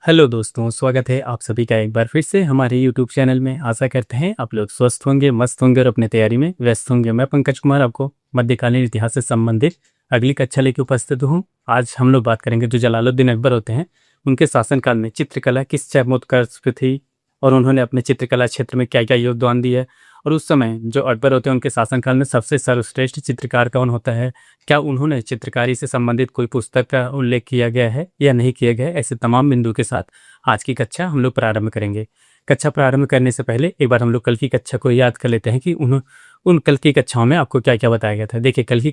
Hello दोस्तों, स्वागत है आप सभी का एक बार फिर से हमारे यूट्यूब चैनल में। आशा करते हैं आप लोग स्वस्थ होंगे, मस्त होंगे और अपने तैयारी में व्यस्त होंगे। मैं पंकज कुमार आपको मध्यकालीन इतिहास से संबंधित अगली कक्षा लेकर उपस्थित हूँ। आज हम लोग बात करेंगे जो जलालुद्दीन अकबर होते हैं, उनके शासनकाल में चित्रकला किस चरमोत्कर्ष पे थी और उन्होंने अपने चित्रकला क्षेत्र में क्या क्या योगदान दिया है। और उस समय जो अकबर होते हैं उनके शासनकाल में सबसे सर्वश्रेष्ठ चित्रकार कौन होता है, क्या उन्होंने चित्रकारी से संबंधित कोई पुस्तक का उल्लेख किया गया है या नहीं किया गया है, ऐसे तमाम बिंदु के साथ आज की कक्षा हम लोग प्रारंभ करेंगे। कक्षा प्रारंभ करने से पहले एक बार हम लोग कल की कक्षा को याद कर लेते हैं कि उन कल की कक्षाओं में आपको क्या क्या बताया गया था। देखिए कल की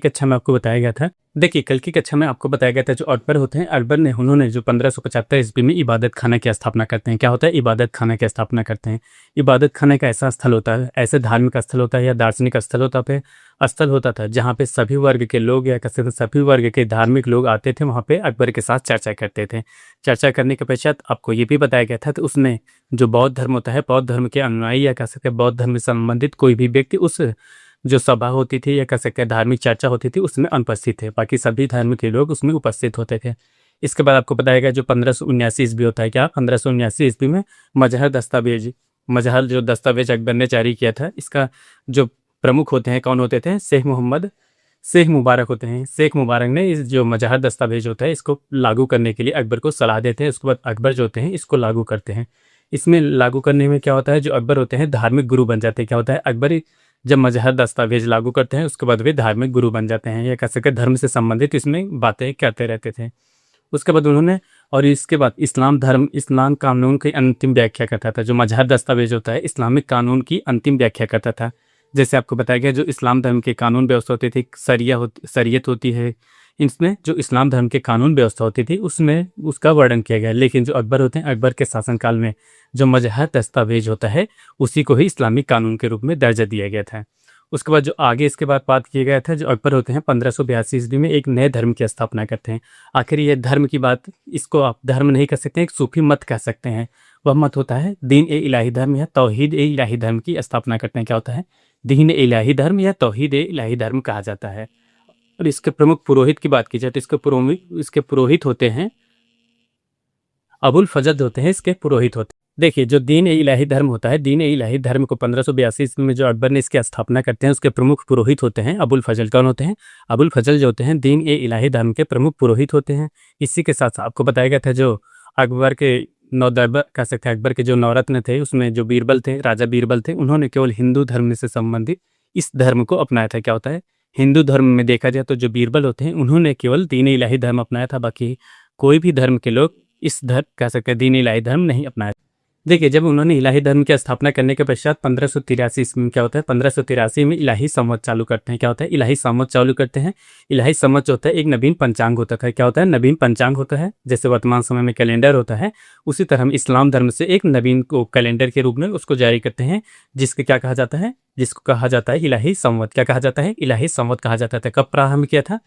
कक्षा में आपको बताया गया था जो अकबर होते हैं, अकबर ने उन्होंने जो 1575 ईस्वी में इबादत खाना की स्थापना करते हैं। क्या होता है? इबादत खाना की स्थापना करते हैं। इबादत खाना का ऐसा स्थल होता है, ऐसे धार्मिक स्थल होता है या दार्शनिक स्थल होता था जहाँ पे सभी वर्ग के लोग या कहते थे सभी वर्ग के धार्मिक लोग आते थे, वहाँ पे अकबर के साथ चर्चा करते थे। चर्चा करने के पश्चात आपको ये भी बताया गया था तो उसमें जो बौद्ध धर्म होता है, बौद्ध धर्म के अनुयायी या कह सकते हैं बौद्ध धर्म से संबंधित कोई भी व्यक्ति उस जो सभा होती थी या कह सकते हैं धार्मिक चर्चा होती थी उसमें अनुपस्थित थे, बाकी सभी धर्म के लोग उसमें उपस्थित होते थे। इसके बाद आपको बताया गया जो 1579 ईस्वी होता है, क्या 1579 ईस्वी में मजहर जो दस्तावेज अकबर ने जारी किया था, इसका जो प्रमुख होते हैं कौन होते थे? शेख मुबारक होते हैं। शेख मुबारक ने इस जो मजहर दस्तावेज होता है इसको लागू करने के लिए अकबर को सलाह देते हैं। उसके बाद अकबर जो होते हैं इसको लागू करते हैं। इसमें लागू करने में क्या होता है, जो अकबर होते हैं धार्मिक गुरु बन जाते हैं। क्या होता है? अकबर जब मजहर दस्तावेज लागू करते हैं उसके बाद वे धार्मिक गुरु बन जाते हैं या कह सकते धर्म से संबंधित इसमें बातें करते रहते थे। उसके बाद उन्होंने और इसके बाद इस्लाम कानून की अंतिम व्याख्या करता था। जो मजहर दस्तावेज होता है इस्लामिक कानून की अंतिम व्याख्या करता था। जैसे आपको बताया गया जो इस्लाम धर्म के कानून व्यवस्था होती थी, शरीयत होती है, इसमें जो इस्लाम धर्म के कानून व्यवस्था होती थी उसमें उसका वर्णन किया गया। लेकिन जो अकबर होते हैं, अकबर के शासनकाल में जो मजहर दस्तावेज होता है उसी को ही इस्लामिक कानून के रूप में दर्जा दिया गया था। उसके बाद जो आगे इसके बाद बात किया गया था, जो अकबर होते हैं 1582 ईस्वी में एक नए धर्म की स्थापना करते हैं। आखिर ये धर्म की बात, इसको आप धर्म नहीं कह सकते, एक सूफी मत कह सकते हैं। वह मत होता है दीन ए इलाही धर्म या तौहीद ए इलाही धर्म की स्थापना करते हैं। क्या होता है? दीन ए इलाही धर्म या तौहीद ए इलाही धर्म कहा जाता है। और इसके प्रमुख पुरोहित की बात की जाए तो इसके पुरोहित होते हैं अबुल फजल होते हैं, इसके पुरोहित होते हैं। देखिए जो दीन ए इलाही धर्म होता है, दीन ए इलाही धर्म को 1582 ईस्वी में जो अकबर ने इसकी स्थापना करते हैं उसके प्रमुख पुरोहित होते हैं अबुल फजल। कौन होते हैं? अबुल फजल जो होते हैं दीन ए इलाही धर्म के प्रमुख पुरोहित होते हैं। इसी के साथ आपको बताया गया था जो अकबर के नौदरबार कह सकते हैं, अकबर के जो नवरत्न थे उसमें जो बीरबल थे, राजा बीरबल थे, उन्होंने केवल हिंदू धर्म से संबंधित इस धर्म को अपनाया था। क्या होता है? हिंदू धर्म में देखा जाए तो जो बीरबल होते हैं उन्होंने केवल दीन इलाही धर्म अपनाया था, बाकी कोई भी धर्म के लोग इस धर्म कह सकते हैं दीन इलाही धर्म नहीं अपनाया। देखिए जब उन्होंने इलाही धर्म की स्थापना करने के पश्चात 1583 ईस्वी में क्या होता है, 1583 में इलाही संवत चालू करते हैं। क्या होता है? इलाही संवत चालू करते हैं। इलाही संवत जो होता है एक नवीन पंचांग होता है। क्या होता है? नवीन पंचांग होता है। जैसे वर्तमान समय में कैलेंडर होता है उसी तरह हम इस्लाम धर्म से एक नवीन को कैलेंडर के रूप में उसको जारी करते हैं, जिसके क्या कहा जाता है, जिसको कहा जाता है इलाही संवत। क्या कहा जाता है? इलाही संवत कहा जाता था। कब प्रारंभ किया था?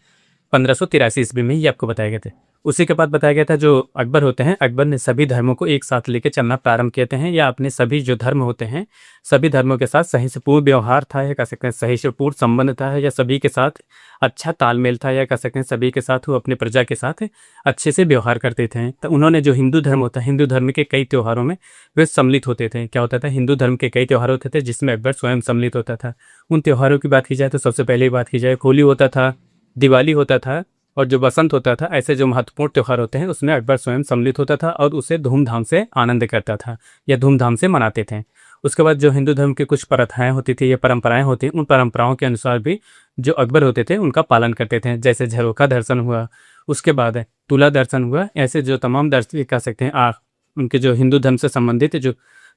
1583 ईस्वी में, ये आपको बताया गया था। उसी के बाद बताया गया था जो अकबर होते हैं, अकबर ने सभी धर्मों को एक साथ लेकर चलना प्रारंभ किए हैं, या अपने सभी जो धर्म होते हैं सभी धर्मों के साथ सहिष्णुपूर्ण व्यवहार था, या कह सकते हैं सहिष्णुपूर्ण संबंध था, या सभी के साथ अच्छा तालमेल था, या कह सकते हैं सभी के साथ वो अपने प्रजा के साथ अच्छे से व्यवहार करते थे। तो उन्होंने जो हिंदू धर्म होता है, हिंदू धर्म के कई त्योहारों में वे सम्मिलित होते थे। क्या होता था? हिंदू धर्म के कई त्यौहार होते थे जिसमें अकबर स्वयं सम्मिलित होता था। उन त्योहारों की बात की जाए तो सबसे पहले बात की जाए होली होता था, दिवाली होता था और जो बसंत होता था। ऐसे जो महत्वपूर्ण त्यौहार होते हैं उसमें अकबर स्वयं सम्मिलित होता था और उसे धूमधाम से आनंद करता था या धूमधाम से मनाते थे। उसके बाद जो हिंदू धर्म की कुछ प्रथाएं होती थी या परंपराएं होती, उन परंपराओं के अनुसार भी जो अकबर होते थे उनका पालन करते थे। जैसे झरोखा दर्शन हुआ, उसके बाद तुला दर्शन हुआ, ऐसे जो तमाम दर्शन कह सकते हैं उनके जो हिंदू धर्म से संबंधित जो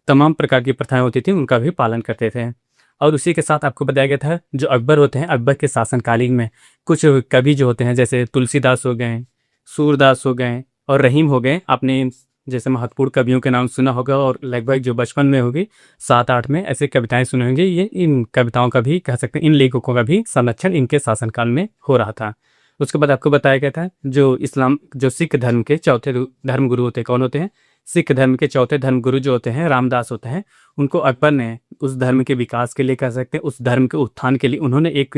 तमाम प्रकार की प्रथाएं होती थी उनका भी पालन करते थे। और उसी के साथ आपको बताया गया था जो अकबर होते हैं, अकबर के शासनकालीन में कुछ कवि जो होते हैं जैसे तुलसीदास हो गए, सूरदास हो गए और रहीम हो गए, आपने जैसे महत्वपूर्ण कवियों के नाम सुना होगा और लगभग जो बचपन में होगी 7-8 में ऐसे कविताएं सुने होंगे। ये इन कविताओं का भी कह सकते हैं, इन लेखकों का भी संरक्षण इनके शासनकाल में हो रहा था। उसके बाद आपको बताया गया था जो सिख धर्म के चौथे धर्म गुरु होते हैं, कौन होते हैं? सिख धर्म के चौथे धर्म गुरु जो होते हैं रामदास होते हैं। उनको अकबर ने उस धर्म के विकास के लिए कह सकते हैं, उस धर्म के उत्थान के लिए उन्होंने एक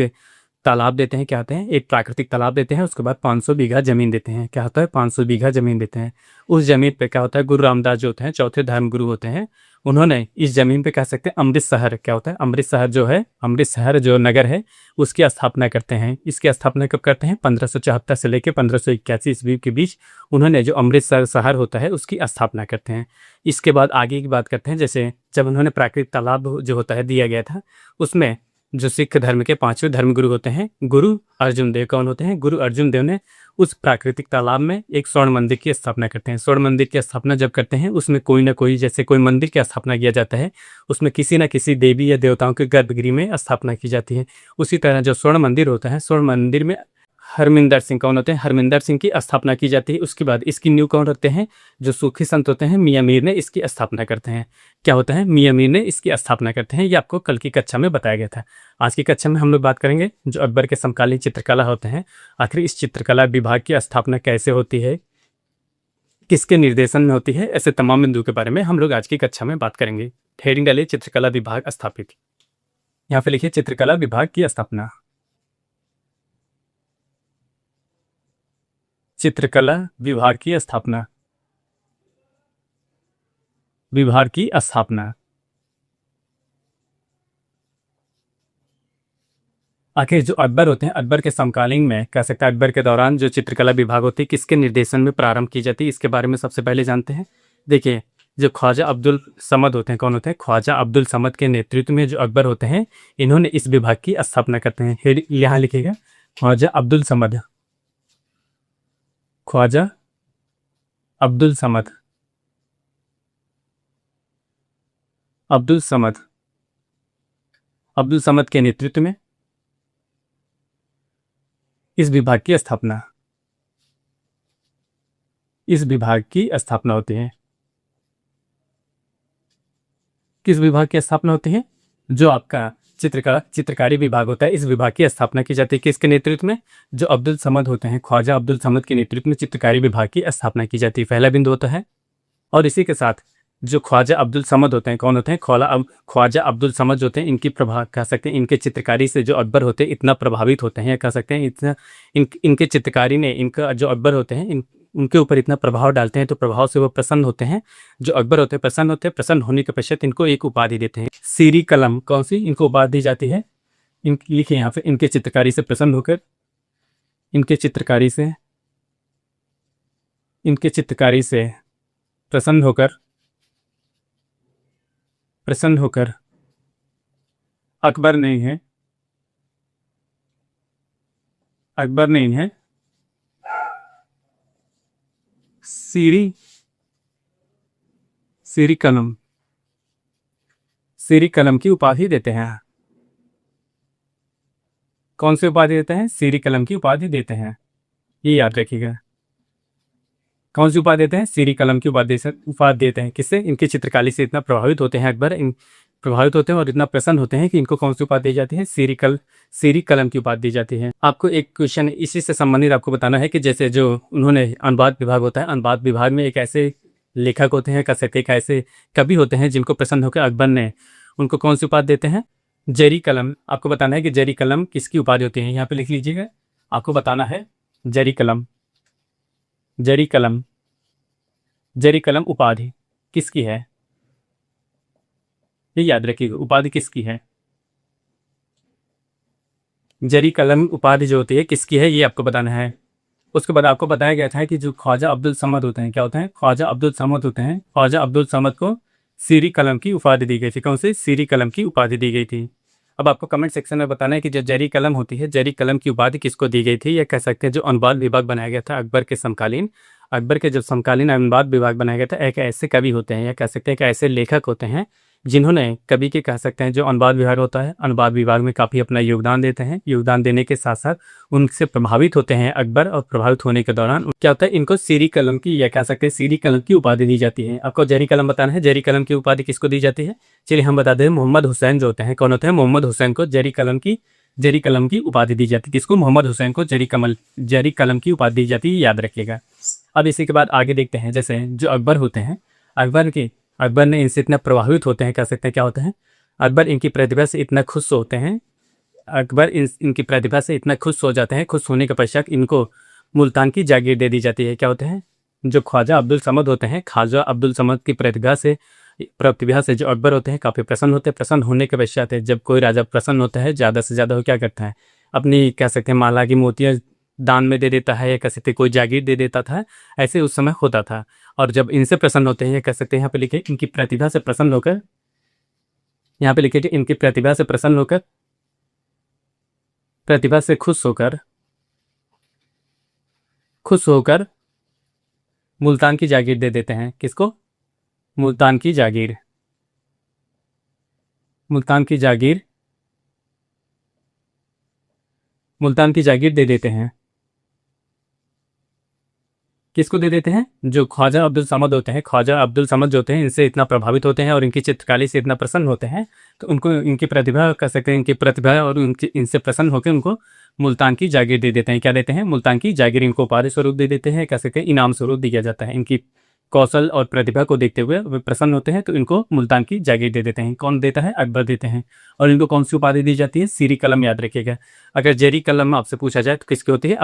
तालाब देते हैं, क्या होते हैं, एक प्राकृतिक तालाब देते हैं, उसके बाद 500 बीघा ज़मीन देते हैं। क्या होता है, 500 बीघा ज़मीन देते हैं। उस ज़मीन पे क्या होता है, गुरु रामदास जो होते हैं, चौथे धर्मगुरु होते हैं, उन्होंने इस ज़मीन पे कह सकते हैं अमृत शहर, क्या होता है, अमृत शहर जो है, अमृत शहर जो नगर है उसकी स्थापना करते हैं। इसकी स्थापना कब करते हैं, 1574 से लेकर 1581 ईस्वी के बीच उन्होंने जो अमृतसर शहर होता है उसकी स्थापना करते हैं। इसके बाद आगे की बात करते हैं, जैसे जब उन्होंने प्राकृतिक तालाब जो होता है दिया गया था, उसमें जो सिख धर्म के 5वें धर्मगुरु होते हैं गुरु अर्जुन देव कौन होते हैं, गुरु अर्जुन देव ने उस प्राकृतिक तालाब में एक स्वर्ण मंदिर की स्थापना करते हैं। स्वर्ण मंदिर की स्थापना जब करते हैं उसमें कोई ना कोई, जैसे कोई मंदिर की स्थापना किया जाता है उसमें किसी न किसी देवी या देवताओं के गर्भगृह में स्थापना की जाती है। उसी तरह जो स्वर्ण मंदिर होता है, स्वर्ण मंदिर में हरमिंदर सिंह कौन होते हैं, हरमिंदर सिंह की स्थापना की जाती है। उसके बाद इसकी नींव कौन रखते हैं, जो सूफी संत होते हैं मियाँ मीर ने इसकी स्थापना करते हैं। क्या होता है, मियाँ मीर ने इसकी स्थापना करते हैं। ये आपको कल की कक्षा में बताया गया था। आज की कक्षा में हम लोग बात करेंगे जो अकबर के समकालीन चित्रकला होते हैं, आखिर इस चित्रकला विभाग की स्थापना कैसे होती है, किसके निर्देशन में होती है, ऐसे तमाम बिंदुओं के बारे में हम लोग आज की कक्षा में बात करेंगे। हेडिंग डालिए चित्रकला विभाग स्थापित, यहाँ पे लिखिए चित्रकला विभाग की स्थापना। चित्रकला विभाग की स्थापना, विभाग की स्थापना। आखिर जो अकबर होते हैं, अकबर के समकालीन में कह सकते हैं अकबर के दौरान जो चित्रकला विभाग होती है किसके निर्देशन में प्रारंभ की जाती है, इसके बारे में सबसे पहले जानते हैं। देखिए जो ख्वाजा अब्दुल समद होते हैं, कौन होते हैं, ख्वाजा अब्दुल समद के नेतृत्व में जो अकबर होते हैं इन्होंने इस विभाग की स्थापना करते हैं। यहाँ लिखिएगा ख्वाजा अब्दुल समद, ख्वाजा अब्दुल समद, अब्दुल समद, अब्दुल समद के नेतृत्व में इस विभाग की स्थापना, इस विभाग की स्थापना होती है। किस विभाग की स्थापना होती है, जो आपका चित्रकारी विभाग होता है इस विभाग की स्थापना की जाती है। किसके नेतृत्व में, जो अब्दुल समद होते हैं, ख्वाजा अब्दुल समद के नेतृत्व में चित्रकारी विभाग की स्थापना की जाती है। पहला बिंदु होता है। और इसी के साथ जो ख्वाजा अब्दुल समद होते हैं, कौन होते हैं, ख्वाजा अब्दुल समद होते हैं, इनकी प्रभाव कह सकते हैं इनके चित्रकारी से जो अकबर होते हैं इतना प्रभावित होते हैं, या कह सकते हैं इतना इनके चित्रकारी ने इनका जो अकबर होते हैं उनके ऊपर इतना प्रभाव डालते हैं, तो प्रभाव से वो प्रसन्न होते हैं। जो अकबर होते हैं प्रसन्न होते हैं, प्रसन्न होने के पश्चात इनको एक उपाधि देते हैं, सीरी कलम। कौन सी इनको उपाधि दी जाती है, लिखिए यहाँ पे, इनके चित्रकारी से प्रसन्न होकर, इनके चित्रकारी से, इनके चित्रकारी से प्रसन्न होकर, प्रसन्न होकर अकबर नहीं है, अकबर नहीं है, सीरी कलम, सीरी कलम की उपाधि देते हैं। कौन सी उपाधि देते हैं, सीरी कलम की उपाधि देते हैं, ये याद रखिएगा। कौन सी उपाधि देते हैं, सीरी कलम की उपाधि देते हैं। किससे, इनकी चित्रकारी से इतना प्रभावित होते हैं अकबर, प्रभावित होते हैं और इतना प्रसन्न होते हैं कि इनको कौन सी उपाधि दी जाती है, सीरी कलम की उपाधि दी जाती है। आपको एक क्वेश्चन इसी से संबंधित आपको बताना है कि जैसे जो उन्होंने अनुवाद विभाग होता है, अनुवाद विभाग में एक ऐसे लेखक होते हैं, कह सकते एक ऐसे कवि होते हैं जिनको प्रसन्न होकर अकबर ने उनको कौन सी उपाधि देते हैं, जरी कलम। आपको बताना है कि जरी कलम किसकी उपाधि होती है, यहाँ पे लिख लीजिएगा। आपको बताना है जरी कलम, जरी कलम, जरी कलम उपाधि किसकी है, ये याद रखिएगा, उपाधि किसकी है, जरी कलम उपाधि जो होती है किसकी है, ये आपको बताना है। उसके बाद आपको बताया गया था कि जो ख्वाजा अब्दुल समद होते हैं, क्या होते हैं, ख्वाजा अब्दुल समद होते हैं, ख्वाजा अब्दुल समद को सीरी कलम की उपाधि दी गई थी। कौन सी, सीरी कलम की उपाधि दी गई थी। अब आपको कमेंट सेक्शन में बताना है कि जो जरी कलम होती है, जरी कलम की उपाधि किसको दी गई थी, या कह सकते हैं जो अनुवाद विभाग बनाया गया था अकबर के समकालीन, अकबर के जब समकालीन अनुवाद विभाग बनाया गया था, एक ऐसे कवि होते हैं या कह सकते हैं कि ऐसे लेखक होते हैं जिन्होंने कवि के कह सकते हैं जो अनुवाद विभाग होता है, अनुवाद विभाग में काफ़ी अपना योगदान देते हैं। योगदान देने के साथ साथ उनसे प्रभावित होते हैं अकबर, और प्रभावित होने के दौरान क्या होता है, इनको सीरी कलम की या कह सकते हैं सीरी कलम की उपाधि दी जाती है। आपको जरी कलम बताना है, जरी कलम की उपाधि किसको दी जाती है, चलिए हम बता दें, मोहम्मद हुसैन जो होते हैं, कौन होते हैं, मोहम्मद हुसैन को जरी कलम की उपाधि दी जाती है। किसको, मोहम्मद हुसैन को जरी कलम की उपाधि दी जाती है, याद रखिएगा। अब इसी के बाद आगे देखते हैं, जैसे जो अकबर होते हैं, अकबर ने इनसे इतना प्रभावित होते हैं, कह सकते हैं क्या होते हैं, अकबर इनकी प्रतिभा से इतना खुश होते हैं अकबर इनकी प्रतिभा से इतना खुश हो जाते हैं। खुश होने के पश्चात इनको मुल्तान की जागीर दे दी जाती है। क्या होते हैं, जो ख्वाजा अब्दुल समद होते हैं, ख्वाजा अब्दुल समद की प्रतिभा से जो अकबर होते हैं काफ़ी प्रसन्न होते हैं। प्रसन्न होने के पश्चात है, जब कोई राजा प्रसन्न होता है ज़्यादा से ज़्यादा वो क्या करता है, अपनी कह सकते हैं माला की मोतियाँ दान में दे देता है, या कह सकते हैं कोई जागीर दे देता था। ऐसे उस समय होता था। और जब इनसे प्रसन्न होते हैं, या कह सकते हैं यहाँ पे लिखे इनकी प्रतिभा से प्रसन्न होकर, यहाँ पे लिखे इनकी प्रतिभा से प्रसन्न होकर, प्रतिभा से खुश होकर मुल्तान की जागीर दे देते हैं। किसको? मुल्तान की जागीर। मुल्तान की जागीर दे देते हैं। किसको दे देते हैं? जो ख्वाजा अब्दुल समद होते हैं। ख्वाजा अब्दुल समद जो होते हैं इनसे इतना प्रभावित होते हैं और इनकी चित्रकारी से इतना प्रसन्न होते हैं, तो उनको इनकी प्रतिभा कह सकते हैं, इनकी प्रतिभा और इनसे प्रसन्न होकर उनको मुल्तान की जागीर दे देते हैं। क्या देते हैं? मुल्तान की जागीर इनको उपाधि स्वरूप दे देते हैं, कह सकते हैं इनाम स्वरूप दिया जाता है। इनकी कौशल और प्रतिभा को देखते हुए वे प्रसन्न होते हैं, तो इनको मुल्तान की जागीर दे देते हैं। कौन देता है? अकबर देते हैं। और इनको कौन सी उपाधि दी जाती है? सीरी कलम। याद रखिएगा, अगर जेरी कलम आपसे पूछा जाए तो किसकी होती है?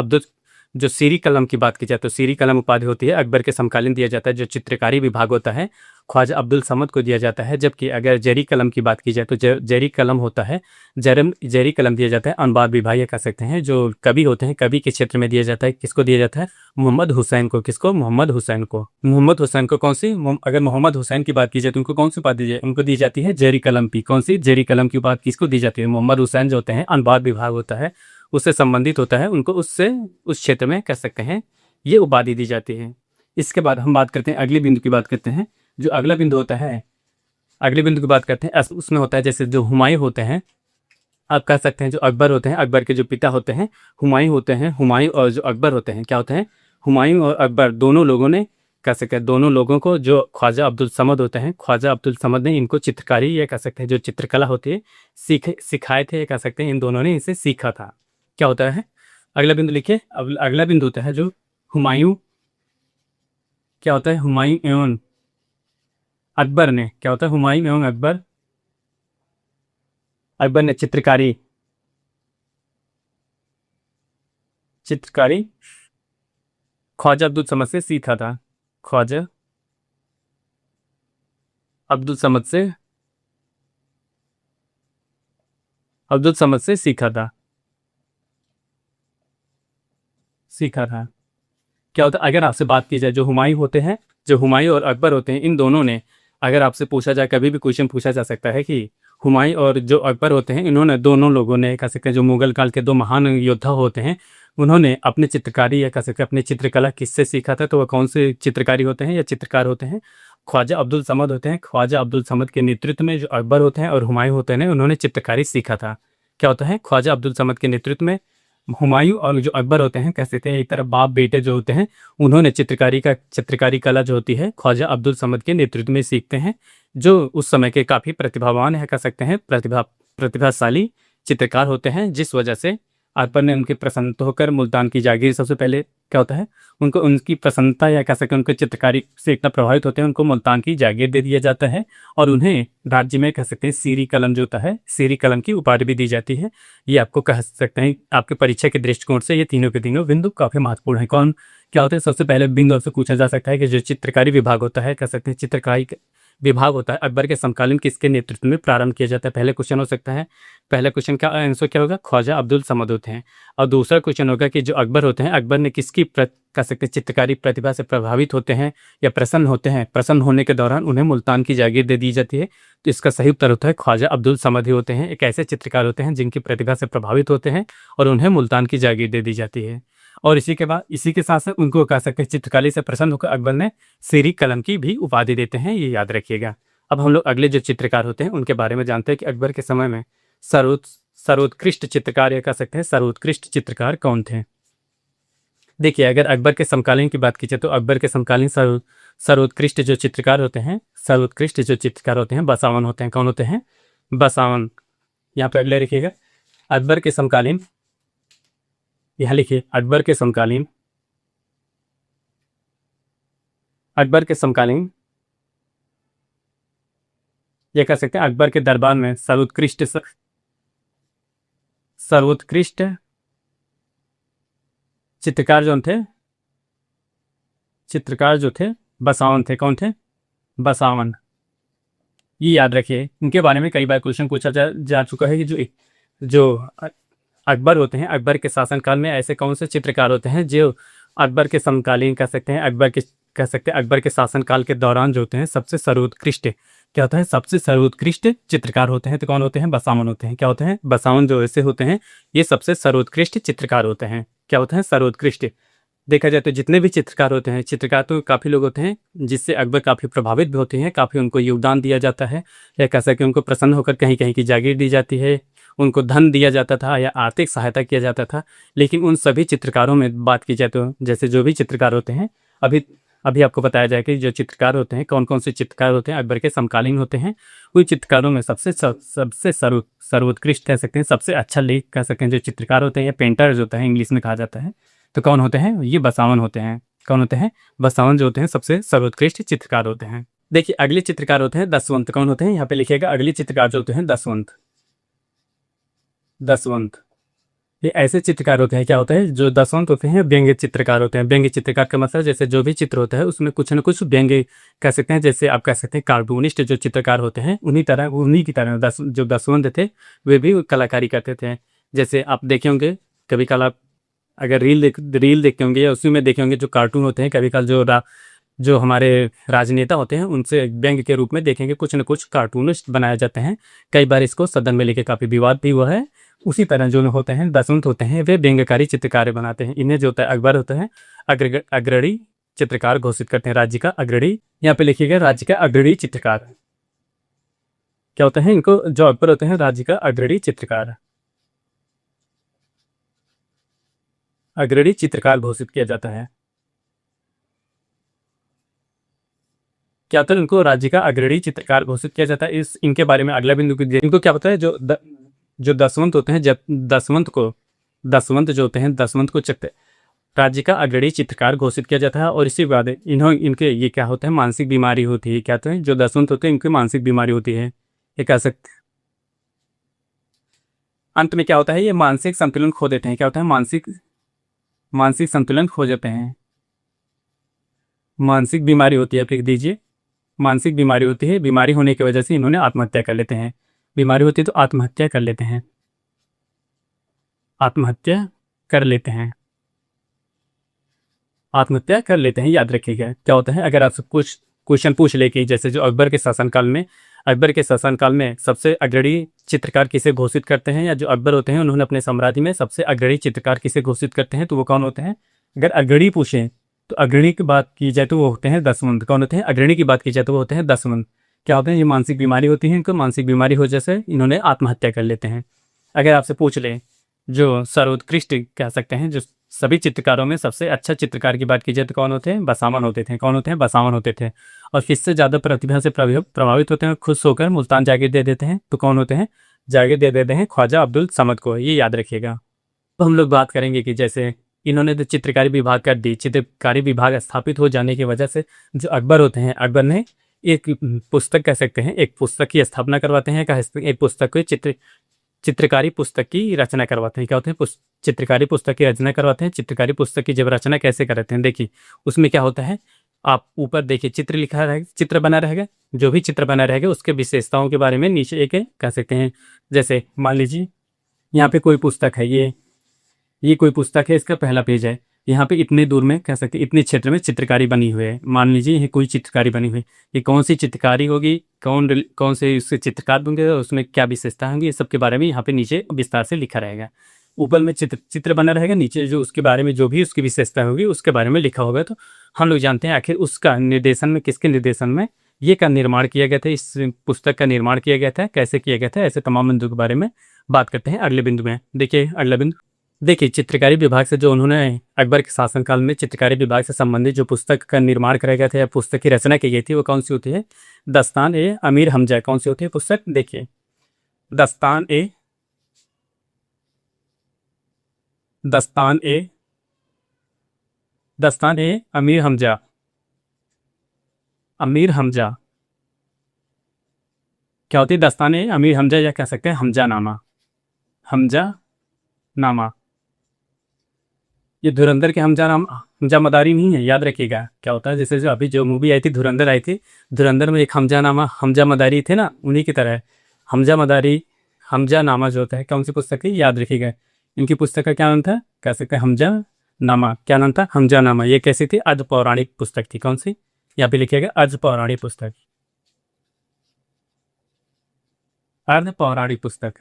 जो सीरी कलम की बात की जाए तो सीरी कलम उपाधि होती है, अकबर के समकालीन दिया जाता है। जो चित्रकारी विभाग होता है ख्वाजा अब्दुल समद को दिया जाता है। जबकि अगर जेरी कलम की बात की जाए तो जेरी कलम होता है, जेरी कलम दिया जाता है अनुवाद विभाग, या कह सकते हैं जो कवि होते हैं, कवि के क्षेत्र में दिया जाता है। किसको दिया जाता है? मोहम्मद हुसैन को। किसको? मोहम्मद हुसैन को। मोहम्मद हुसैन को कौन सी? अगर मोहम्मद हुसैन की बात की जाए तो उनको कौन सी उपाधि दी जाए? उनको दी जाती है जेरी कलम की। कौन सी? जेरी कलम की उपाधि किसको दी जाती है? मोहम्मद हुसैन जो होते हैं, अनुवाद विभाग होता है उससे संबंधित होता है, उनको उस क्षेत्र में कह सकते हैं ये उपाधि दी जाती है। इसके बाद हम बात करते हैं अगले बिंदु की बात करते हैं। जो अगला बिंदु होता है, अगले बिंदु की बात करते हैं, उसमें होता है जैसे जो हुमायूं होते हैं, आप कह सकते हैं जो अकबर होते हैं, अकबर के जो पिता होते हैं हुमायूं होते हैं। हुमायूं और जो अकबर होते हैं क्या होते हैं? हुमायूं और अकबर दोनों लोगों ने कह सकते हैं, दोनों लोगों को जो ख्वाजा अब्दुल समद होते हैं, ख्वाजा अब्दुल समद ने इनको चित्रकारी या कह सकते हैं जो चित्रकला होती है सिखाए थे, या कह सकते हैं इन दोनों ने इसे सीखा था। क्या होता है? अगला बिंदु लिखिए। अब अगला बिंदु होता है जो हुमायूं, क्या होता है? हुमायूं एवं अकबर ने, क्या होता है? हुमायूं एवं अकबर ने चित्रकारी ख्वाजा अब्दुल समद से सीखा था। ख्वाजा अब्दुल समद से सीखा था। क्या होता है? अगर आपसे बात की जाए जो हुमायूं होते हैं, जो हुमायूं और अकबर होते हैं, इन दोनों ने, अगर आपसे पूछा जाए, कभी भी क्वेश्चन पूछा जा सकता है कि हुमायूं और जो अकबर होते हैं, इन्होंने दोनों लोगों ने कह सकते हैं जो मुगल काल के दो महान योद्धा होते हैं, उन्होंने अपनी चित्रकारी या कह सकते हैं अपनी चित्रकला किससे सीखा था? तो वह कौन से चित्रकारी होते हैं या चित्रकार होते हैं? ख्वाजा अब्दुल समद होते हैं। ख्वाजा अब्दुल समद के नेतृत्व में जो अकबर होते हैं और हुमायूं होते हैं, उन्होंने चित्रकारी सीखा था। क्या होता है? ख्वाजा अब्दुल समद के नेतृत्व में हुमायूं और जो अकबर होते हैं, कह सकते हैं एक तरफ बाप बेटे जो होते हैं, उन्होंने चित्रकारी कला जो होती है ख्वाजा अब्दुल समद के नेतृत्व में सीखते हैं, जो उस समय के काफ़ी प्रतिभावान है, कह सकते हैं प्रतिभाशाली चित्रकार होते हैं। जिस वजह से अकबर ने उनके प्रसन्न होकर मुल्तान की जागीर, सबसे पहले क्या होता है, उनको उनकी प्रसन्नता या कह सकते हैं उनके चित्रकारी से इतना प्रभावित होते हैं, उनको मुल्तान की जागीर दे दिया जाता है और उन्हें राज्य में कह सकते हैं सीरी कलम जो होता है, सीरी कलम की उपाधि भी दी जाती है। ये आपको कह सकते हैं आपके परीक्षा के दृष्टिकोण से ये तीनों के तीनों बिंदु काफ़ी महत्वपूर्ण है। कौन क्या होता है? सबसे पहले बिंदु आपसे पूछा जा सकता है कि जो चित्रकारी विभाग होता है, कह सकते हैं चित्रकारी विभाग होता है, अकबर के समकालीन किसके नेतृत्व में प्रारंभ किया जाता है? पहले क्वेश्चन हो सकता है, पहले क्वेश्चन का आंसर क्या होगा? ख्वाजा अब्दुल समद होते हैं। और दूसरा क्वेश्चन होगा कि जो अकबर होते हैं, अकबर ने किसकी कह सकते हैं चित्रकारी प्रतिभा से प्रभावित होते हैं या प्रसन्न होते हैं, प्रसन्न होने के दौरान उन्हें मुल्तान की जागीर दे दी जाती है? तो इसका सही उत्तर होता है ख्वाजा अब्दुल समद ही होते हैं। एक ऐसे चित्रकार होते हैं जिनकी प्रतिभा से प्रभावित होते हैं और उन्हें मुल्तान की जागीर दे दी जाती है। और इसी के साथ साथ उनको कह सकते हैं चित्रकारी से प्रसन्न होकर अकबर ने सीरी कलम की भी उपाधि देते हैं, ये याद रखिएगा। अब हम लोग अगले जो चित्रकार होते हैं उनके बारे में जानते हैं कि अकबर के समय में सर्वोत्कृष्ट चित्रकार या कह सकते हैं सर्वोत्कृष्ट चित्रकार कौन थे? देखिए, अगर अकबर के समकालीन की बात की जाए तो अकबर के समकालीन सर्वोत्कृष्ट जो चित्रकार होते हैं बसावन होते हैं। कौन होते हैं? बसावन। यहाँ पर अगले लिखिएगा अकबर के समकालीन, यहाँ लिखिए अकबर के समकालीन ये कह सकते हैं अकबर के दरबार में सर्वोत्कृष्ट चित्रकार जो थे, चित्रकार जो थे बसावन थे। कौन थे? बसावन। ये याद रखिए, इनके बारे में कई बार क्वेश्चन पूछा जा चुका है कि जो अकबर होते हैं, अकबर के शासनकाल में ऐसे कौन से चित्रकार होते हैं जो अकबर के समकालीन कह सकते हैं, अकबर के शासनकाल के दौरान जो होते हैं सबसे सर्वोत्कृष्ट क्या होता है, सबसे सर्वोत्कृष्ट चित्रकार होते हैं। तो कौन होते हैं? बसावन होते हैं। क्या होते हैं? बसावन जो ऐसे होते हैं ये सबसे सर्वोत्कृष्ट चित्रकार होते हैं। क्या होते हैं? सर्वोत्कृष्ट। देखा जाए तो जितने भी चित्रकार होते हैं, चित्रकार तो काफ़ी लोग होते हैं जिससे अकबर काफ़ी प्रभावित भी होते हैं, काफ़ी उनको योगदान दिया जाता है, या कह सके उनको प्रसन्न होकर कहीं कहीं की जागीर दी जाती है, उनको धन दिया जाता था या आर्थिक सहायता किया जाता था। लेकिन उन सभी चित्रकारों में बात की जाए तो जैसे जो भी चित्रकार होते हैं, अभी अभी आपको बताया जाए कि जो चित्रकार होते हैं कौन कौन से चित्रकार होते हैं अकबर के समकालीन होते हैं। उन चित्रकारों में सबसे सर्वोत्कृष्ट कह सकते हैं, सबसे अच्छा लेख कह सकते हैं जो चित्रकार होते हैं या पेंटर जो होता है इंग्लिश में कहा जाता है, तो कौन होते हैं? ये बसावन होते हैं। कौन होते हैं? बसावन जो होते हैं सबसे सर्वोत्कृष्ट चित्रकार होते हैं। देखिए अगले चित्रकार होते हैं दसवंत। कौन होते हैं? यहाँ पे लिखिएगा अगले चित्रकार जो होते हैं दसवंत। दसवंत ये ऐसे चित्रकार होते हैं, क्या होता है, जो दसवंत होते हैं व्यंग्य चित्रकार होते हैं। व्यंग्य चित्रकार का मतलब जैसे जो भी चित्र होता है उसमें कुछ न कुछ व्यंग्य कह सकते हैं, जैसे आप कह सकते हैं कार्टूनिस्ट जो चित्रकार होते हैं उन्हीं की तरह जो दसवंत थे वे भी कलाकारी करते थे। जैसे आप देखे होंगे कभी कल, आप अगर रील देखते होंगे या उसी में देखे होंगे जो कार्टून होते हैं, कभी कल जो हमारे राजनेता होते हैं उनसे व्यंग्य के रूप में देखेंगे कुछ न कुछ कार्टूनिस्ट बनाए जाते हैं। कई बार इसको सदन में लेके काफ़ी विवाद भी हुआ है। उसी तरह जो होते हैं दसवंत होते हैं वे व्यंग्यकारी चित्रकार बनाते हैं। इन्हें जो होता है अकबर होता है अग्रणी चित्रकार घोषित करते हैं, राज्य का अग्रणी। यहाँ पे लिखिएगा राज्य का अग्रणी चित्रकार। क्या होता है? इनको जो अकबर होते हैं राज्य का अग्रणी चित्रकार, अग्रणी चित्रकार घोषित किया जाता है। क्या होता है? इनको राज्य का अग्रणी चित्रकार घोषित किया जाता है। इनके बारे में अगला बिंदु इनको क्या पता है? जो दसवंत होते हैं, जब दसवंत जो होते हैं दसवंत को राज्य का अग्रणी चित्रकार घोषित किया जाता है। और इसी बाद इनके ये क्या होता है, मानसिक बीमारी होती है। क्या होता है? जो दसवंत होते हैं इनकी मानसिक बीमारी होती है, ये कह सकते हैं। अंत में क्या होता है, ये मानसिक संतुलन खो देते हैं। क्या होता है? मानसिक संतुलन खो जाते हैं। मानसिक बीमारी होती है, लिख दीजिए मानसिक बीमारी होती है। बीमारी होने की वजह से इन्होंने आत्महत्या कर लेते हैं। बीमारी होती है तो आत्महत्या कर लेते हैं, आत्महत्या कर लेते हैं, आत्महत्या कर लेते हैं। याद रखिएगा क्या होता है, अगर आपसे कुछ क्वेश्चन पूछ ले कि जैसे जो अकबर के शासनकाल में सबसे अग्रणी चित्रकार किसे घोषित करते हैं, या जो अकबर होते हैं उन्होंने अपने साम्राज्य में सबसे अग्रणी चित्रकार किसे घोषित करते हैं, तो वो कौन होते हैं? अगर अग्रणी पूछें तो अग्रणी की बात की जाए तो वो होते हैं दसवंत। कौन होते हैं? अग्रणी की बात की जाए तो वो होते हैं दसवंत। क्या होते हैं? ये मानसिक बीमारी होती है इनको, मानसिक बीमारी हो जैसे इन्होंने आत्महत्या कर लेते हैं। अगर आपसे पूछ ले जो सर्वोत्कृष्ट कह सकते हैं, जो सभी चित्रकारों में सबसे अच्छा चित्रकार की बात की जाए तो कौन होते हैं? बसावन होते थे। कौन होते हैं? बसावन होते थे। और किससे ज़्यादा प्रतिभा से प्रभावित होते हैं, खुश होकर मुल्तान जागीर दे देते हैं, तो कौन होते हैं? जागीर दे देते हैं ख्वाजा अब्दुल समद को। ये याद रखिएगा। तो हम लोग बात करेंगे कि जैसे इन्होंने तो चित्रकारी विभाग कर दी, चित्रकारी विभाग स्थापित हो जाने की वजह से जो अकबर होते हैं, अकबर ने एक पुस्तक कह सकते हैं, एक पुस्तक की स्थापना करवाते हैं। एक पुस्तक को चित्रकारी पुस्तक की रचना करवाते हैं। क्या होते हैं? चित्रकारी पुस्तक की रचना करवाते हैं। चित्रकारी पुस्तक की जब रचना कैसे करते हैं, देखिए उसमें क्या होता है, आप ऊपर देखिए चित्र लिखा रहेगा, चित्र बना रहेगा, जो भी चित्र बना रहेगा उसके विशेषताओं के बारे में नीचे एक कह सकते हैं। जैसे मान लीजिए यहाँ पे कोई पुस्तक है, ये कोई पुस्तक है, इसका पहला पेज है, यहाँ पे इतने दूर में कह सकते हैं इतने क्षेत्र में चित्रकारी बनी हुई है। मान लीजिए ये कोई चित्रकारी बनी हुई है, ये कौन सी चित्रकारी होगी, कौन से उसके चित्रकार होंगे, उसमें क्या विशेषता होंगी, ये सब के बारे में यहाँ पे नीचे विस्तार से लिखा रहेगा। ऊपर में चित्र बना रहेगा, नीचे जो उसके बारे में जो भी उसकी विशेषता होगी उसके बारे में लिखा होगा। तो हम लोग जानते हैं आखिर उसका निर्देशन में, किसके निर्देशन में ये का निर्माण किया गया था, इस पुस्तक का निर्माण किया गया था, कैसे किया गया था, ऐसे तमाम बिंदु के बारे में बात करते हैं अगले बिंदु में। देखिए अगला बिंदु, देखिए चित्रकारी विभाग से जो उन्होंने अकबर के शासनकाल में चित्रकारी विभाग से संबंधित जो पुस्तक का निर्माण कराया गया था या पुस्तक की रचना की गई थी, वो कौन सी होती है? दस्तान ए अमीर हमजा। कौन सी होती है पुस्तक? देखिए दस्तान ए दस्तान ए दस्तान ए अमीर हमजा, अमीर हमजा। क्या होती है? दस्तान ए अमीर हमजा, या कह सकते हैं हमजा नामा, हमजा नामा। ये धुरंधर के हमजा मदारी नहीं है, याद रखिएगा क्या होता है। जैसे जो अभी जो मूवी आई थी धुरंधर आई थी, धुरंधर में एक हमजा मदारी थे ना, उन्हीं की तरह है। हमजा मदारी, हमजा नामा जो होता है कौन सी पुस्तक है, याद रखिएगा। इनकी पुस्तक का क्या नाम था, कह सकते हैं हमजा नामा। क्या नाम था, हमजा नामा। ये कैसी थी, अर्ध पौराणिक पुस्तक थी। कौन सी, यहाँ पे लिखिएगा अर्ध पौराणिक पुस्तक, अर्ध पौराणिक पुस्तक।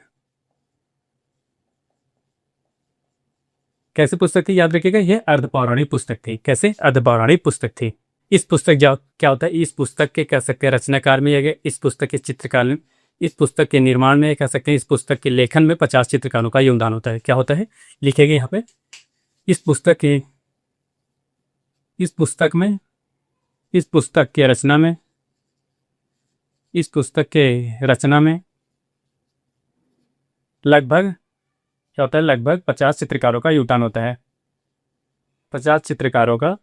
कैसे पुस्तक थी, याद रखिएगा, ये अर्ध पौराणिक पुस्तक थी। कैसे, अर्ध पौराणिक पुस्तक थी। इस पुस्तक जो क्या होता है, इस पुस्तक के कह सकते हैं रचनाकार में, इस पुस्तक के चित्रकार में, इस पुस्तक के निर्माण में, कह सकते हैं इस पुस्तक के लेखन में 50 चित्रकारों का योगदान होता है। क्या होता है, लिखेंगे यहाँ पे, इस पुस्तक के, इस पुस्तक में, इस पुस्तक के रचना में, इस पुस्तक के रचना में लगभग क्या होता है, लगभग 50 चित्रकारों का योगदान होता है। 50 चित्रकारों का,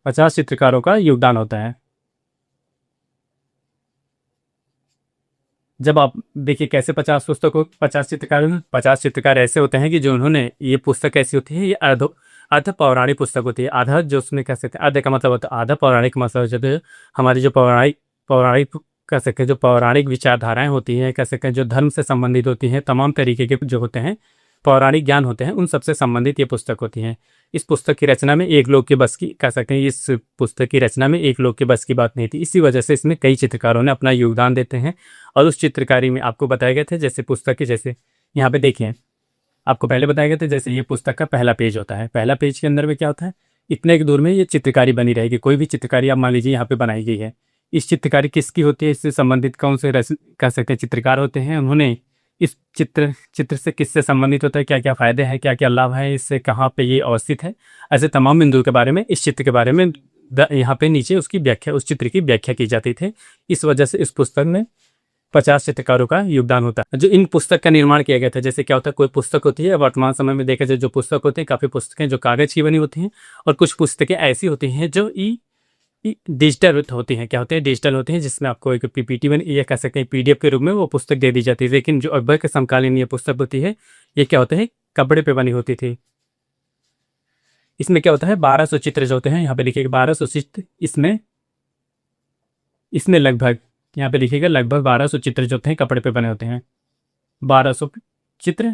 50 चित्रकारों का योगदान होता है। जब आप देखिए कैसे 50 पुस्तकों, 50 चित्रकार, 50 चित्रकार ऐसे होते हैं कि जो उन्होंने, ये पुस्तक ऐसी होती है, ये अर्ध पौराणिक पुस्तक होती है। आधा जो उसमें कह सकते हैं, अर्ध का मतलब होता है आधा, पौराणिक मतलब जब हमारी जो पौराणिक पौराणिक कह सकते हैं, जो पौराणिक विचारधाराएं होती हैं, कह सकते हैं जो धर्म से संबंधित होती हैं, तमाम तरीके के जो होते हैं पौराणिक ज्ञान होते हैं, उन सबसे संबंधित ये पुस्तक होती हैं। इस पुस्तक की रचना में एक लोग के बस की, कह सकते हैं इस पुस्तक की रचना में एक लोग के बस की बात नहीं थी। इसी वजह से इसमें कई चित्रकारों ने अपना योगदान देते हैं। और उस चित्रकारी में आपको बताए गए थे, जैसे पुस्तक के, जैसे यहाँ पे देखिए आपको पहले बताया गया था, जैसे ये पुस्तक का पहला पेज होता है। पहला पेज के अंदर में क्या होता है, इतने की दूर में ये चित्रकारी बनी रहेगी। कोई भी चित्रकारी आप मान लीजिए यहाँ पे बनाई गई है, इस चित्रकारी किसकी होती है, इससे संबंधित कौन से कह सकते हैं चित्रकार होते हैं, उन्होंने इस चित्र से किससे संबंधित होता है, क्या क्या फायदे हैं, क्या क्या लाभ है, इससे कहाँ पे ये अवस्थित है, ऐसे तमाम बिंदुओं के बारे में, इस चित्र के बारे में यहाँ पे नीचे उसकी व्याख्या, उस चित्र की व्याख्या की जाती थी। इस वजह से इस पुस्तक में 50 चित्रकारों का योगदान होता है, जो इन पुस्तक का निर्माण किया गया था। जैसे क्या होता है, कोई पुस्तक होती है, वर्तमान समय में देखा जाए जो पुस्तक होते हैं, काफ़ी पुस्तकें जो कागज़ की बनी होती हैं, और कुछ पुस्तकें ऐसी होती हैं जो डिजिटल होती हैं। क्या होते हैं, डिजिटल होती हैं, जिसमें आपको एक पीपीटी बन, ये कह सकते हैं पीडीएफ के रूप में वो पुस्तक दे दी जाती है। लेकिन जो अकबर के समकालीन ये पुस्तक होती है, ये क्या होता है, कपड़े पे बनी होती थी। इसमें क्या होता है, 1200 चित्र जो होते हैं, यहाँ पे लिखिएगा 1200 चित्र। इसमें इसमें लगभग, यहाँ पे लिखिएगा लगभग 1200 चित्र जो होते हैं कपड़े पे बने होते हैं। 1200 चित्र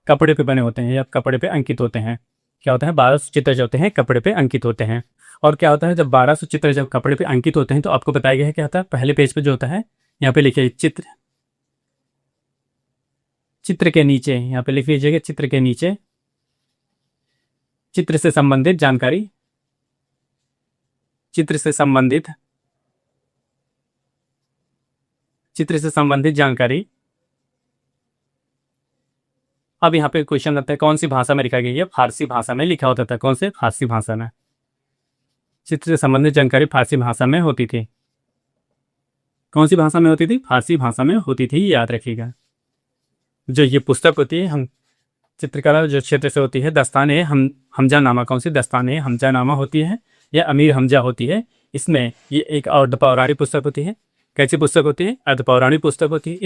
कपड़े पे बने होते हैं या कपड़े पे अंकित होते हैं। क्या होता है, 1200 चित्र जो होते हैं कपड़े पे अंकित होते हैं। और क्या होता है, जब 1200 चित्र जब कपड़े पे अंकित होते हैं, तो आपको बताया गया है क्या होता है, पहले पेज पे जो होता है, यहाँ पे लिखिए चित्र, चित्र के नीचे यहाँ पे लिख लीजिएगा, चित्र के नीचे चित्र से संबंधित जानकारी, चित्र से संबंधित, चित्र से संबंधित जानकारी। अब यहाँ पे क्वेश्चन आता है कौन सी भाषा में लिखा गया है, फारसी भाषा में लिखा होता था। कौन से, फारसी भाषा में। चित्र से संबंधित जानकारी फारसी भाषा में होती थी। कौन सी भाषा में होती थी, फारसी भाषा में होती थी, याद रखिएगा। जो ये पुस्तक होती है, हम चित्रकला जो क्षेत्र से होती है, दस्ताने हमजा नामा, कौन सी, दस्ताने हमजा नामा होती है या अमीर हमजा होती है। इसमें ये एक अर्ध पौराणिक पुस्तक होती है। कैसी पुस्तक होती है, अर्ध पौराणिक पुस्तक होती है।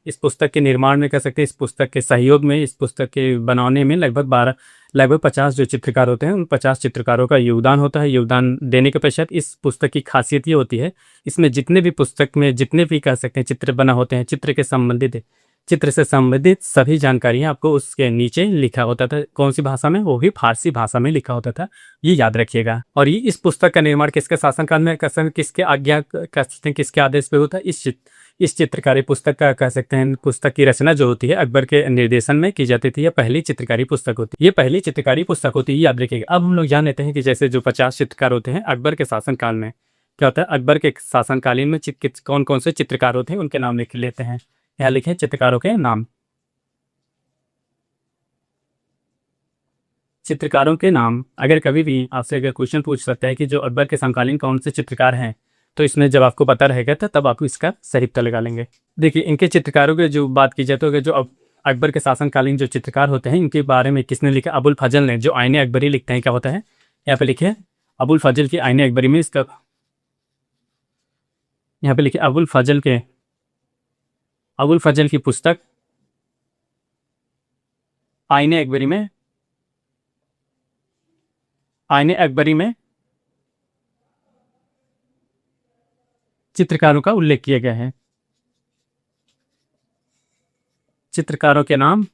इस पुस्तक के निर्माण में कह सकते हैं, इस पुस्तक के सहयोग में, इस पुस्तक के बनाने में लगभग 50 जो चित्रकार होते हैं, उन 50 चित्रकारों का योगदान होता है। योगदान देने के पश्चात इस पुस्तक की खासियत ये होती है, इसमें जितने भी पुस्तक में जितने भी कह सकते हैं चित्र बना होते हैं, चित्र से संबंधित सभी जानकारियाँ आपको उसके नीचे लिखा होता था। कौन सी भाषा में, वो भी फारसी भाषा में लिखा होता था, ये याद रखिएगा। और ये इस पुस्तक का निर्माण किसके शासनकाल में, किसके आज्ञा, कह सकते हैं किसके आदेश पे होता है। इस चित्रकारी पुस्तक का कह सकते हैं, पुस्तक की रचना जो होती है अकबर के निर्देशन में की जाती थी। यह पहली चित्रकारी पुस्तक होती है, ये पहली चित्रकारी पुस्तक होती है, याद रखिएगा। अब हम लोग जान लेते हैं कि जैसे जो 50 चित्रकार होते हैं अकबर के शासनकाल में, क्या होता है, अकबर के शासनकालीन में कौन कौन से चित्रकार होते हैं, उनके नाम लिख लेते हैं। यहाँ लिखे चित्रकारों के नाम, चित्रकारों के नाम। अगर कभी भी आपसे अगर क्वेश्चन पूछ सकता है कि जो अकबर के समकालीन कौन से चित्रकार हैं, तो इसमें जब आपको पता रहेगा तो तब आप इसका सही पता लगा लेंगे। देखिए इनके चित्रकारों की जो बात की जाए तो जो अकबर के शासनकालीन जो चित्रकार होते हैं, इनके बारे में किसने लिखा, अबुल फजल ने, जो आईने अकबरी लिखते हैं। क्या होता है, यहाँ पे लिखे अबुल फजल की आईने अकबरी में, इसका यहाँ पे लिखे अबुल फजल के अबुल फजल की पुस्तक आईने अकबरी में चित्रकारों का उल्लेख किया गया है। चित्रकारों के नाम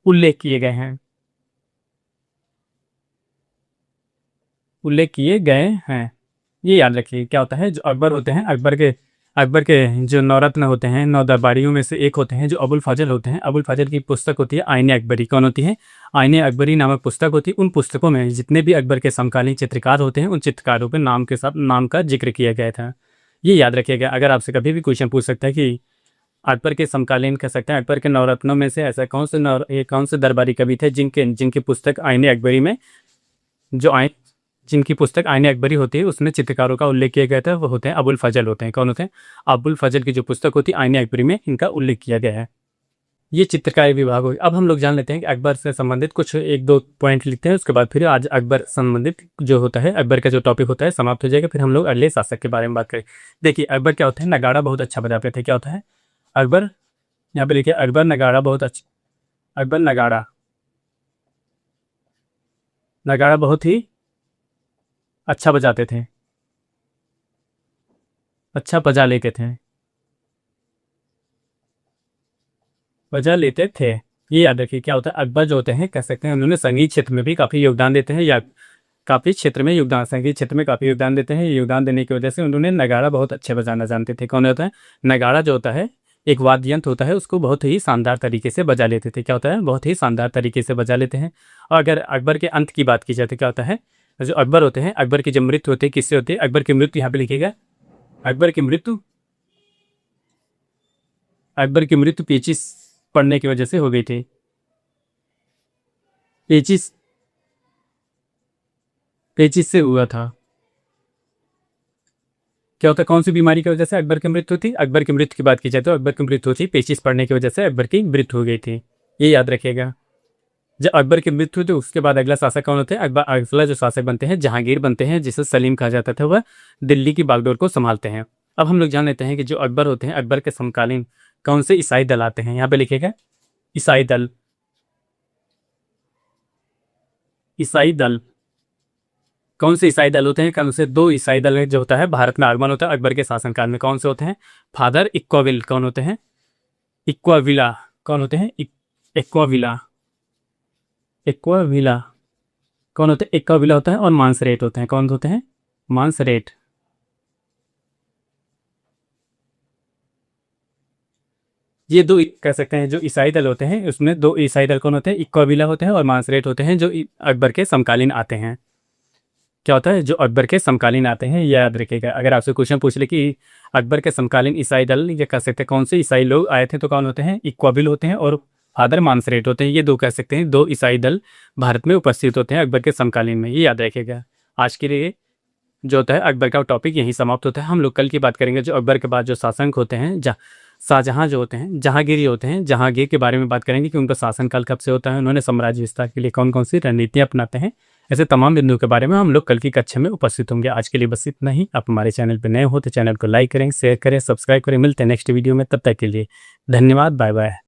उल्लेख किए गए हैं। ये याद रखिए क्या होता है, जो अकबर होते हैं, अकबर के जो नौरत्न होते हैं, नौ दरबारियों में से एक होते हैं जो अबुल फजल होते हैं। अबुल फजल की पुस्तक होती है आईने अकबरी। कौन होती है? आईने अकबरी नामक पुस्तक होती है। उन पुस्तकों में जितने भी अकबर के समकालीन चित्रकार होते हैं, उन चित्रकारों पर नाम के साथ नाम का जिक्र किया गया था। ये याद रखिएगा। अगर आपसे कभी भी क्वेश्चन पूछ सकता है कि अकबर के समकालीन कह सकते हैं, अकबर के नवरत्नों में से ऐसा कौन से दरबारी कवि थे जिनकी पुस्तक आईने अकबरी में जिनकी पुस्तक आईने अकबरी होती है उसमें चित्रकारों का उल्लेख किया गया था, वो होते हैं अबुल फजल होते हैं। कौन होते हैं? अबुल फजल की जो पुस्तक होती है आईने अकबरी में इनका उल्लेख किया गया है। ये चित्रकारी विभाग हो। अब हम लोग जान लेते हैं कि अकबर से संबंधित कुछ एक दो पॉइंट लिखते हैं, उसके बाद फिर आज अकबर संबंधित जो होता है, अकबर का जो टॉपिक होता है समाप्त हो जाएगा। फिर हम लोग अगले शासक के बारे में बात करें। देखिए अकबर क्या होता है, नगाड़ा बहुत अच्छा बजाते थे। क्या होता है? अकबर, यहाँ पे लिखिए अकबर नगाड़ा बहुत अच्छा, अकबर नगाड़ा बहुत ही अच्छा बजाते थे, अच्छा बजा लेते थे। ये याद रखिए क्या होता है, अकबर जो होते हैं कह सकते हैं उन्होंने संगीत क्षेत्र में भी काफ़ी योगदान देते हैं, या काफ़ी क्षेत्र में योगदान संगीत क्षेत्र में काफ़ी योगदान देते हैं। योगदान देने की वजह से उन्होंने नगाड़ा बहुत अच्छे बजाना जानते थे। कौन होता है? नगाड़ा जो होता है एक वाद्य यंत्र होता है, उसको बहुत ही शानदार तरीके से बजा लेते थे। क्या होता है? बहुत ही शानदार तरीके से बजा लेते हैं। और अगर अकबर के अंत की बात की जाए तो क्या होता है, जो अकबर होते हैं, अकबर की जब मृत्यु होती है, किससे होती है? अकबर की मृत्यु यहाँ पे लिखिएगा, अकबर की मृत्यु पेचिस पड़ने की वजह से हो गई थी। पेचिस पेचिस से हुआ था। क्या होता है? कौन सी बीमारी की वजह से अकबर की मृत्यु थी? अकबर की मृत्यु की बात की जाए तो अकबर की मृत्यु थी पेचिस पड़ने की वजह से अकबर की मृत्यु हो गई थी। ये याद रखिएगा। जब अकबर की मृत्यु हुई तो उसके बाद अगला शासक कौन होते हैं? अगला जो शासक बनते हैं जहांगीर बनते हैं, जिसे सलीम कहा जाता था। वह दिल्ली की बागडोर को संभालते हैं। अब हम लोग जान लेते हैं कि जो अकबर होते हैं, अकबर के समकालीन कौन से ईसाई दल आते हैं। यहाँ पे लिखेगा ईसाई दल। ईसाई दल कौन से ईसाई दल होते हैं? कौन से दो ईसाई दल जो होता है भारत में आगमन होता है अकबर के शासनकाल में। कौन से होते हैं? फादर इक्वाविल। कौन होते हैं? इक्वाविला। कौन होते हैं? इक्वाविला। इक्वाविला कौन होते हैं? इक्वाविला होता है। और मांसरेट होते हैं। कौन होते हैं? मांसरेट। ये दो कह सकते हैं जो ईसाई दल होते हैं, उसमें दो ईसाई दल कौन होते हैं? इक्वाविला होते हैं और मांसरेट होते हैं, जो अकबर के समकालीन आते हैं। क्या होता है? जो अकबर के समकालीन आते हैं, यह याद रखिएगा। अगर आपसे क्वेश्चन पूछ ले कि अकबर के समकालीन ईसाई दल, ये कह सकते हैं कौन से ईसाई लोग आए थे, तो कौन होते हैं? इक्वाबिल होते हैं और फादर मांसरेट होते हैं। ये दो कह सकते हैं दो ईसाई दल भारत में उपस्थित होते हैं अकबर के समकालीन में। ये याद रखिएगा। आज के लिए जो होता है अकबर का टॉपिक यहीं समाप्त होता है। हम लोग कल की बात करेंगे जो अकबर के बाद जो शासक होते हैं, शाहजहाँ जो होते हैं, जहांगीरी होते हैं, जहांगीर के बारे में बात करेंगे कि उनका शासनकाल कब से होता है, उन्होंने साम्राज्य विस्तार के लिए कौन कौन सी रणनीतियाँ अपनाते हैं। ऐसे तमाम बिंदुओं के बारे में हम लोग कल की कक्षा में उपस्थित होंगे। आज के लिए बस इतना ही। आप हमारे चैनल पर नए हो तो चैनल को लाइक करें, शेयर करें, सब्सक्राइब करें। मिलते हैं नेक्स्ट वीडियो में। तब तक के लिए धन्यवाद। Bye bye.